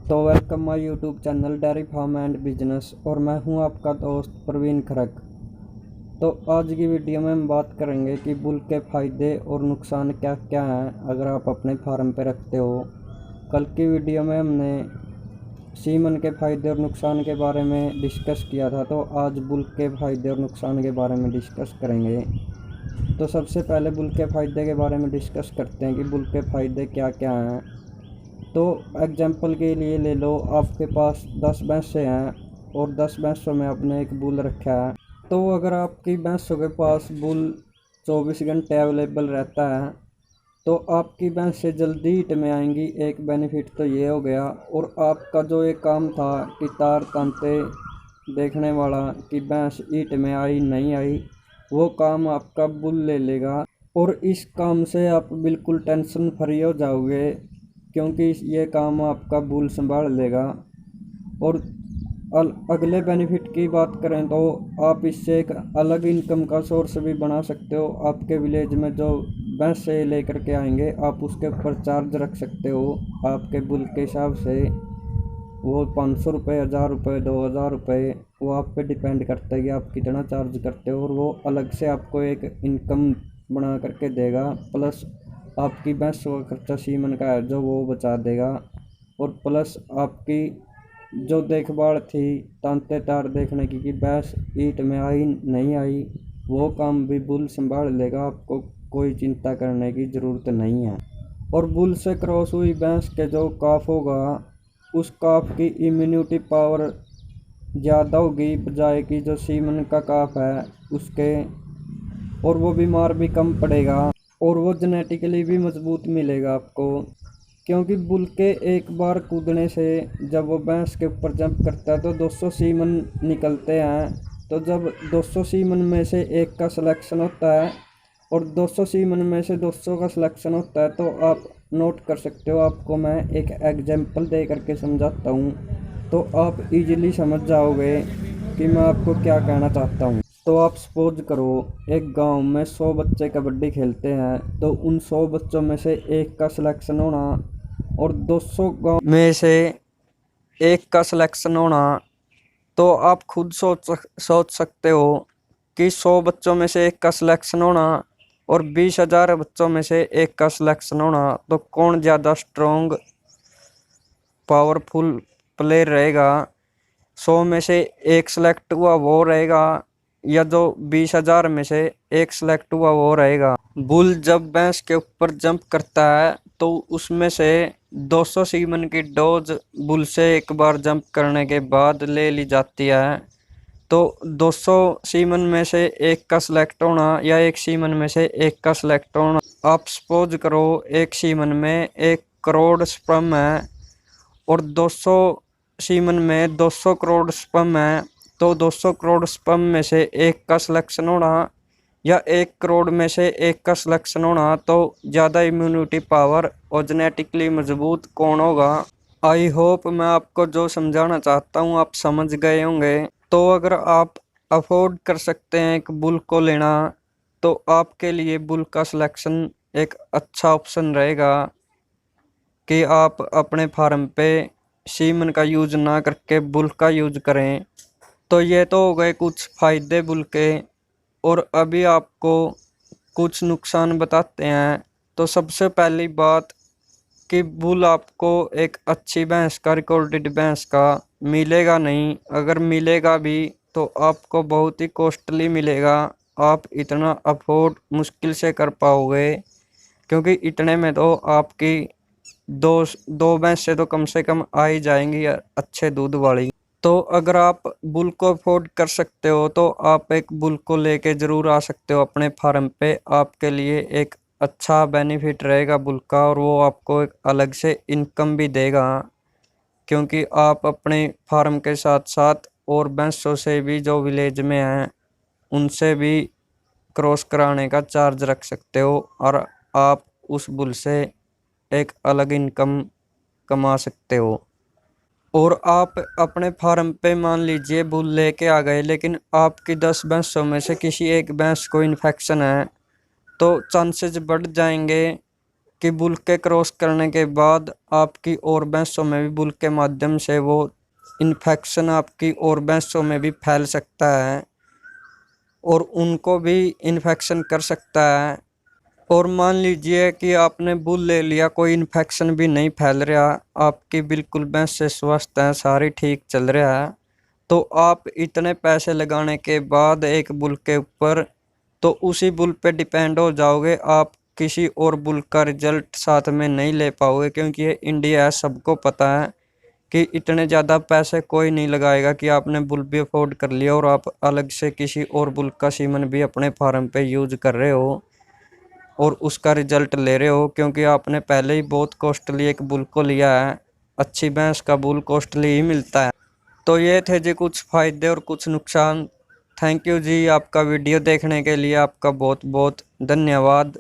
तो welcome my YouTube channel dairy farm and business और मैं हूं आपका दोस्त प्रवीण खरक। तो आज की वीडियो में हम बात करेंगे कि बुल के फ़ायदे और नुकसान क्या क्या हैं अगर आप अपने फार्म पे रखते हो। कल की वीडियो में हमने सीमन के फ़ायदे और नुकसान के बारे में डिस्कस किया था, तो आज बुल के फ़ायदे और नुकसान के बारे में डिस्कस करेंगे। तो सबसे पहले बुल के फ़ायदे के बारे में डिस्कस करते हैं कि बुल के फ़ायदे क्या क्या हैं। तो एग्जाम्पल के लिए ले लो, आपके पास 10 भैंसें हैं और 10 भैंसों में आपने एक बुल रखा है। तो अगर आपकी भैंसों के पास बुल 24 घंटे अवेलेबल रहता है तो आपकी भैंसें जल्दी हीट में आएंगी। एक बेनिफिट तो ये हो गया। और आपका जो ये काम था कि तार तांते देखने वाला कि भैंस हीट में आई नहीं आई, वो काम आपका बुल ले लेगा और इस काम से आप बिल्कुल टेंशन फ्री हो जाओगे, क्योंकि ये काम आपका बुल संभाल लेगा। और अगले बेनिफिट की बात करें तो आप इससे एक अलग इनकम का सोर्स भी बना सकते हो। आपके विलेज में जो भैंसे लेकर के आएंगे आप उसके ऊपर चार्ज रख सकते हो आपके बुल के हिसाब से। वो 500 रुपये, 1000 रुपये, 2000 रुपये, वो आप पे डिपेंड करता है कि आप कितना चार्ज करते हो। और वो अलग से आपको एक इनकम बना करके देगा, प्लस आपकी भैंसों का खर्चा सीमन का है जो वो बचा देगा। और प्लस आपकी जो देखभाल थी तांते तार देखने की कि भैंस हीट में आई नहीं आई, वो काम भी बुल संभाल लेगा। आपको कोई चिंता करने की ज़रूरत नहीं है। और बुल से क्रॉस हुई भैंस के जो काफ होगा, उस काफ की इम्यूनिटी पावर ज़्यादा होगी बजाय कि जो सीमन का काफ है उसके। और वो बीमार भी कम पड़ेगा और वो जेनेटिकली भी मजबूत मिलेगा आपको, क्योंकि बुल के एक बार कूदने से जब वो भैंस के ऊपर जंप करता है तो 200 सीमन निकलते हैं। तो जब 200 सीमन में से एक का सिलेक्शन होता है और 200 सीमन में से 200 का सिलेक्शन होता है, तो आप नोट कर सकते हो। आपको मैं एक एग्जाम्पल दे करके समझाता हूँ तो आप इजीली समझ जाओगे कि मैं आपको क्या कहना चाहता हूँ। तो आप सपोज करो एक गांव में 100 बच्चे कबड्डी खेलते हैं, तो उन 100 बच्चों में से एक का सिलेक्शन होना और 200 गांव में से एक का सिलेक्शन होना, तो आप खुद सोच सकते हो कि 100 बच्चों में से एक का सिलेक्शन होना और 20,000 बच्चों में से एक का सिलेक्शन होना, तो कौन ज़्यादा स्ट्रॉन्ग पावरफुल प्लेयर रहेगा। 100 में से एक सेलेक्ट हुआ वो रहेगा या जो 20,000 में से एक सेलेक्ट हुआ वो रहेगा। बुल जब भैंस के ऊपर जंप करता है तो उसमें से 200 सीमन की डोज बुल से एक बार जंप करने के बाद ले ली जाती है। तो 200 सीमन में से एक का सिलेक्ट होना या एक सीमन में से एक का सिलेक्ट होना, आप सपोज करो एक सीमन में 1 करोड़ स्पर्म है और 200 सीमन में 200 करोड़ स्पर्म है, तो 200 करोड़ स्पर्म में से एक का सिलेक्शन होना या 1 करोड़ में से एक का सिलेक्शन होना, तो ज़्यादा इम्यूनिटी पावर और जेनेटिकली मजबूत कौन होगा। आई होप मैं आपको जो समझाना चाहता हूँ आप समझ गए होंगे। तो अगर आप अफोर्ड कर सकते हैं एक बुल को लेना, तो आपके लिए बुल का सिलेक्शन एक अच्छा ऑप्शन रहेगा कि आप अपने फार्म पे सीमन का यूज ना करके बुल का यूज करें। तो ये तो हो गए कुछ फ़ायदे बुल के, और अभी आपको कुछ नुकसान बताते हैं। तो सबसे पहली बात कि बुल आपको एक अच्छी भैंस का, रिकॉर्डेड भैंस का मिलेगा नहीं। अगर मिलेगा भी तो आपको बहुत ही कॉस्टली मिलेगा। आप इतना अफोर्ड मुश्किल से कर पाओगे, क्योंकि इतने में तो आपकी दो दो भैंसें तो कम से कम आ ही जाएंगी अच्छे दूध वाली। तो अगर आप बुल को अफोर्ड कर सकते हो तो आप एक बुल को लेके ज़रूर आ सकते हो अपने फार्म पे। आपके लिए एक अच्छा बेनिफिट रहेगा बुल का, और वो आपको एक अलग से इनकम भी देगा, क्योंकि आप अपने फार्म के साथ साथ और भैंसों से भी जो विलेज में हैं उनसे भी क्रॉस कराने का चार्ज रख सकते हो और आप उस बुल से एक अलग इनकम कमा सकते हो। और आप अपने फार्म पे मान लीजिए बुल लेके आ गए, लेकिन आपकी 10 भैंसों में से किसी एक भैंस को इन्फेक्शन है, तो चांसेस बढ़ जाएंगे कि बुल के क्रॉस करने के बाद आपकी और भैंसों में भी बुल के माध्यम से वो इन्फेक्शन आपकी और भैंसों में भी फैल सकता है और उनको भी इन्फेक्शन कर सकता है। और मान लीजिए कि आपने बुल ले लिया, कोई इन्फेक्शन भी नहीं फैल रहा, आपकी बिल्कुल भैंस से स्वस्थ है, सारी ठीक चल रहा है, तो आप इतने पैसे लगाने के बाद एक बुल के ऊपर तो उसी बुल पे डिपेंड हो जाओगे, आप किसी और बुल का रिजल्ट साथ में नहीं ले पाओगे। क्योंकि ये इंडिया है, सबको पता है कि इतने ज़्यादा पैसे कोई नहीं लगाएगा कि आपने बुल भी अफोर्ड कर लिया और आप अलग से किसी और बुल का सीमन भी अपने फार्म पे यूज कर रहे हो और उसका रिजल्ट ले रहे हो, क्योंकि आपने पहले ही बहुत कॉस्टली एक बुल को लिया है। अच्छी भैंस का बुल कॉस्टली ही मिलता है। तो ये थे जी कुछ फ़ायदे और कुछ नुकसान। थैंक यू जी, आपका वीडियो देखने के लिए आपका बहुत बहुत धन्यवाद।